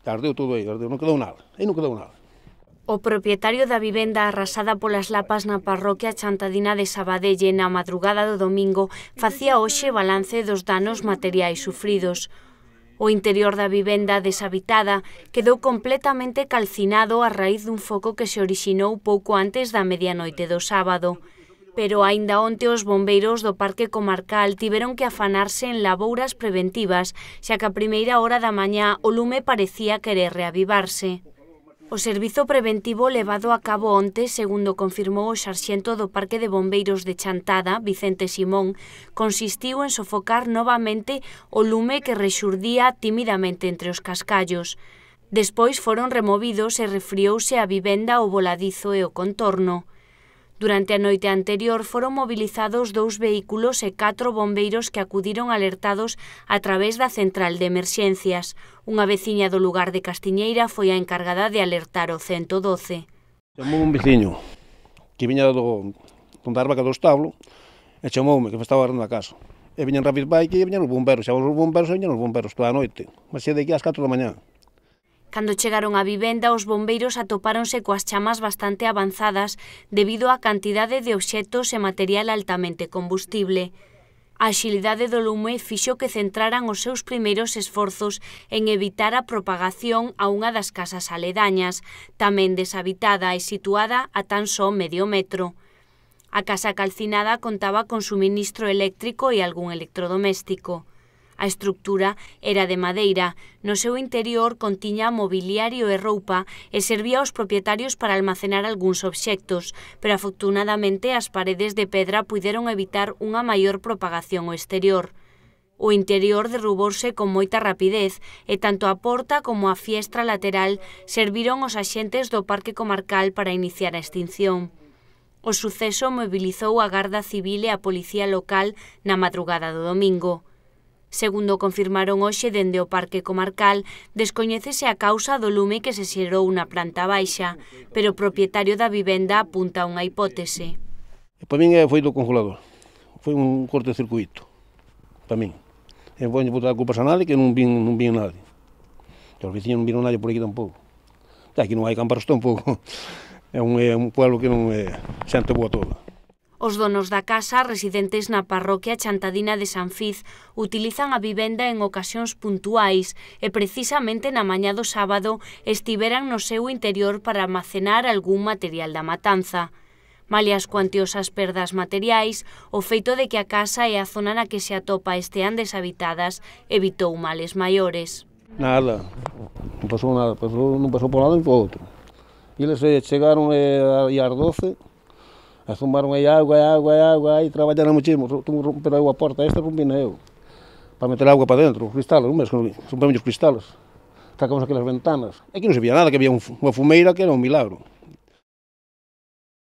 Ardeu todo aí, ardeu, non quedou nada, aí non quedou nada. O propietario da vivenda arrasada polas lapas na parroquia chantadina de Sabadelle na madrugada do domingo facía hoxe balance dos danos materiais sufridos. O interior da vivenda deshabitada quedou completamente calcinado a raíz dun foco que se orixinou pouco antes da medianoite do sábado. Pero aínda onte os bombeiros do Parque Comarcal tiveron que afanarse en labouras preventivas, xa que a primeira hora da mañá o lume parecía querer reavivarse. O servizo preventivo levado a cabo onte, segundo confirmou o sarxento do Parque de Bombeiros de Chantada, Vicente Simón, consistiu en sofocar novamente o lume que rexurdía tímidamente entre os cascallos. Despois foron removidos e refriouse a vivenda, o voladizo e o contorno. Durante a noite anterior foron mobilizados 2 vehículos e 4 bombeiros que acudiron alertados a través da central de emerxencias. Unha veciña do lugar de Castiñeira foi a encargada de alertar o 112. Chamou un veciño que viña do dar vaca do establo e chamoume que me estaba arrendo a casa. E viñan rapid bike e viñan os bomberos, xa os bomberos e viñan os bomberos toda a noite. Mas xe de aquí ás 4 da mañá. Cando chegaron á vivenda, os bombeiros atopáronse coas chamas bastante avanzadas debido á cantidade de obxectos e material altamente combustible. A axilidade do lume fixo que centraran os seus primeiros esforzos en evitar a propagación a unha das casas aledañas, tamén deshabitada e situada a tan só medio metro. A casa calcinada contaba con suministro eléctrico e algún electrodoméstico. A estructura era de madeira, no seu interior contiña mobiliario e roupa e servía aos propietarios para almacenar algúns obxectos, pero afortunadamente as paredes de pedra puideron evitar unha maior propagación ao exterior. O interior derrubouse con moita rapidez e tanto a porta como a fiestra lateral serviron os axentes do Parque Comarcal para iniciar a extinción. O suceso mobilizou a Garda Civil e a Policía Local na madrugada do domingo. Segundo confirmaron hoxe dende o Parque Comarcal, descoñécese a causa do lume que se xerou na planta baixa, pero o propietario da vivenda apunta unha hipótese. Para min foi do congelador, foi un cortocircuito, para min. E vou botar a culpa a nadie que non vin nadie. Os veciños non viron nadie por aquí tampouco. Aquí non hai camparos tampouco. É un pueblo que non é xente boa toda. Os donos da casa, residentes na parroquia chantadina de San Fiz, utilizan a vivenda en ocasións puntuais e precisamente na mañá do sábado estiveran no seu interior para almacenar algún material da matanza. Malia as cuantiosas perdas materiais, o feito de que a casa e a zona na que se atopa estean deshabitadas evitou males maiores. Nada, non pasou nada, non pasou por lado nem por outro. Eles chegaron ás 12, zumbaron aí água, aí traballaron muchísimo, romperon a porta esta, rompina eu, para meter agua para dentro, os cristales, rompemos os cristales, sacamos aquelas ventanas. Aquí non se vía nada, que había unha fumeira que era un milagro.